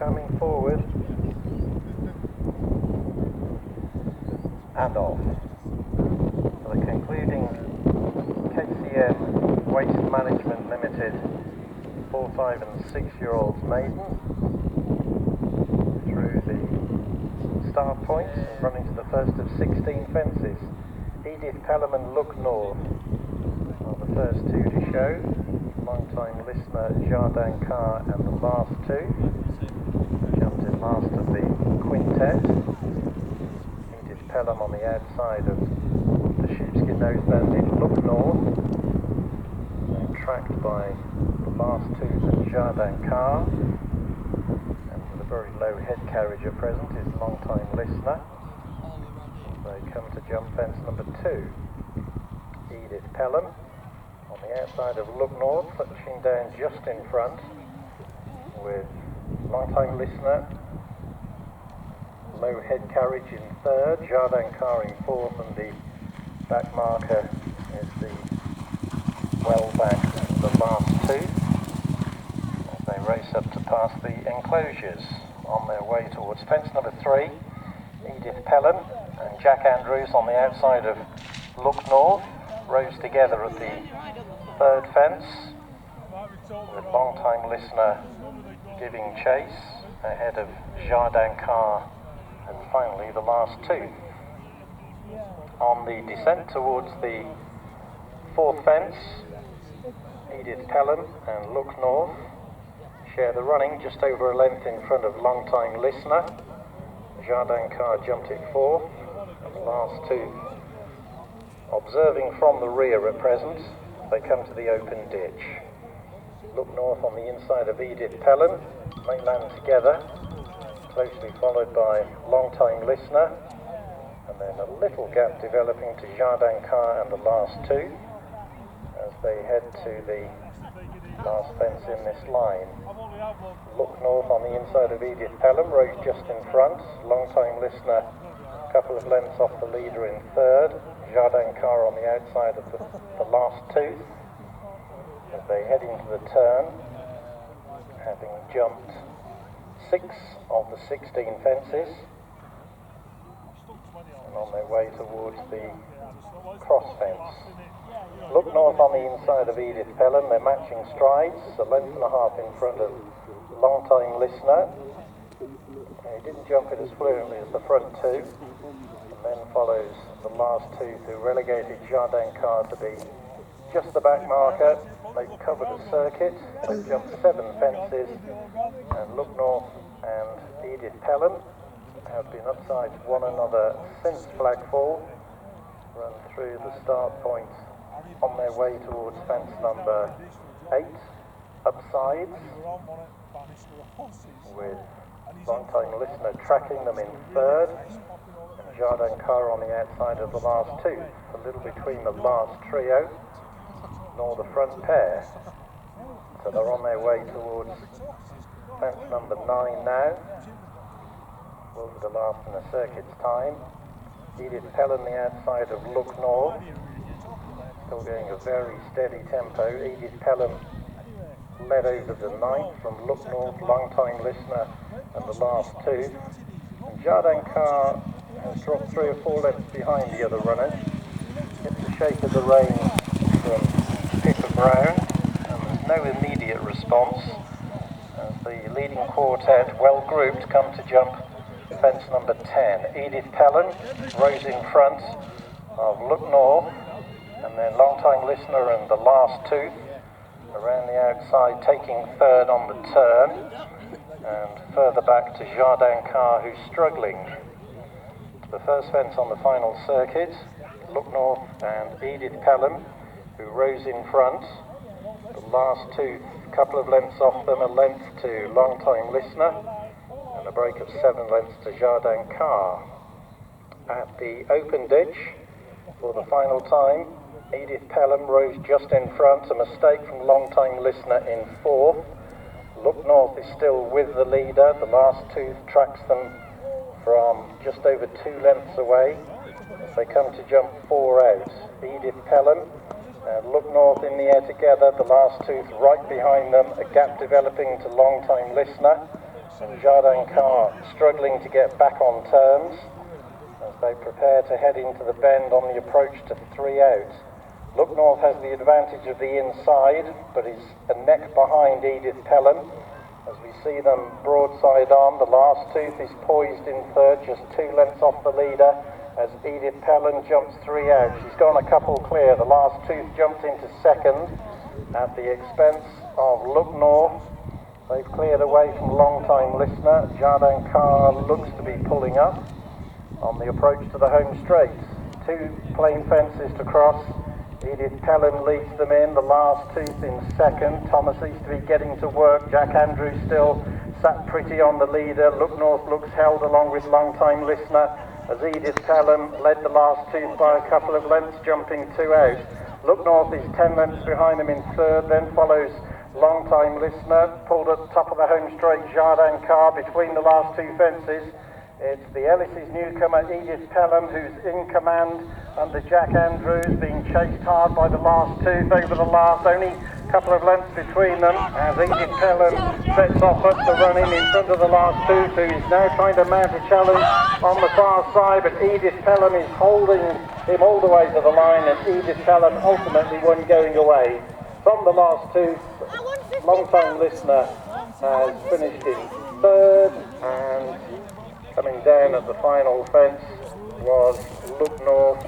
coming forward and off. For the concluding KCM Waste Management Limited 4, 5 and 6-year-olds maiden through the start points and running to the first of 16 fences. Edith Pelham and Look North are the first two to show. Long-time listener Jardin Carr and the last two. Jumped in last of the quintet. Edith Pelham on the outside of the sheepskin noseband in Look North. And tracked by the last two and Jardin Carr. And with a very low head carriage at present is Long-time listener. They come to jump fence number 2. Edith Pelham on the outside of Look North, touching down just in front with Long-time listener, low head carriage in third, Jardin Carr in fourth, and the back marker is the well back, the last two. As they race up to pass the enclosures on their way towards fence number 3, Edith Pelham and Jack Andrews on the outside of Look North rose together at the third fence, with Long-time listener giving chase ahead of Jardin Carr and finally the last two. On the descent towards the fourth fence, Edith Pelham and Look North share the running just over a length in front of Long-time listener. Jardin Carr jumped in fourth, and the last two observing from the rear at present. They come to the open ditch. Look North on the inside of Edith Pelham. They land together, closely followed by Long-time listener, and then a little gap developing to Jardin Carr and the last two as they head to the last fence in this line. Look North on the inside of Edith Pelham rose just in front. Long-time listener a couple of lengths off the leader in third. Jardin Carr on the outside of the last two as they head into the turn, having jumped 6 of the 16 fences and on their way towards the cross fence. Look North on the inside of Edith Pelham. They're matching strides, a length and a half in front of Long-time listener. He didn't jump it as fluently as the front two, and then follows the last two who relegated Jardin Carr to be just the back marker. They've covered a circuit, they've jumped 7 fences, and Look North and Edith Pelham have been upside one another since flagfall, run through the start point on their way towards fence number 8, upsides, with Long-time listener tracking them in third, and Jardin Carr on the outside of the last two, a little between the last trio nor the front pair. So they're on their way towards fence number 9 now. Will be the last in the circuit's time. Edith Pelham the outside of Look North, still going a very steady tempo. Edith Pelham led over the 9th from Look North, Long-time listener and the last two. And Jardin Carr has dropped 3 or 4 lengths behind the other runners. Gets the shape of the reins from Pippa Brown, and there's no immediate response as the leading quartet, well grouped, come to jump fence number 10. Edith Pelham rose in front of Look North, and then Long-time listener and the last two around the outside, taking third on the turn, and further back to Jardin Carr, who's struggling. The first fence on the final circuit, Look North and Edith Pelham, who rose in front. The last two, a couple of lengths off them, a length to Long-time listener, and a break of 7 lengths to Jardin Carr. At the open ditch, for the final time, Edith Pelham rose just in front, a mistake from Long-time listener in fourth. Look North is still with the leader. The last two tracks them from just over 2 lengths away as they come to jump 4 out. Edith Pelham and Look North in the air together, the last two right behind them, a gap developing to Long-time listener, and Jardin Carr struggling to get back on terms as they prepare to head into the bend on the approach to 3 out. Look North has the advantage of the inside, but is a neck behind Edith Pelham. As we see them broadside on, the last tooth is poised in third, just 2 lengths off the leader, as Edith Pelham jumps 3 out. She's gone a couple clear. The last tooth jumped into second at the expense of Look North. They've cleared away from long-time listener. Jardin Carr looks to be pulling up on the approach to the home straight. 2 plain fences to cross. Edith Pelham leads them in, the last tooth in second. Thomas Easterby getting to work. Jack Andrews still sat pretty on the leader. Look North looks held along with long-time listener as Edith Pelham led the last tooth by a couple of lengths, jumping 2 out. Look North is 10 lengths behind them in third, then follows long-time listener, pulled at the top of the home straight, Jardin Carr between the last 2 fences. It's the Ellis's newcomer Edith Pelham who's in command under Jack Andrews, being chased hard by the last tooth over the last, only a couple of lengths between them as Edith Pelham sets off up the running in front of the last tooth, who is now trying to mount a challenge on the far side, but Edith Pelham is holding him all the way to the line, and Edith Pelham ultimately won going away. From the last tooth, long-time listener has finished in third, and coming down at the final fence was Look North.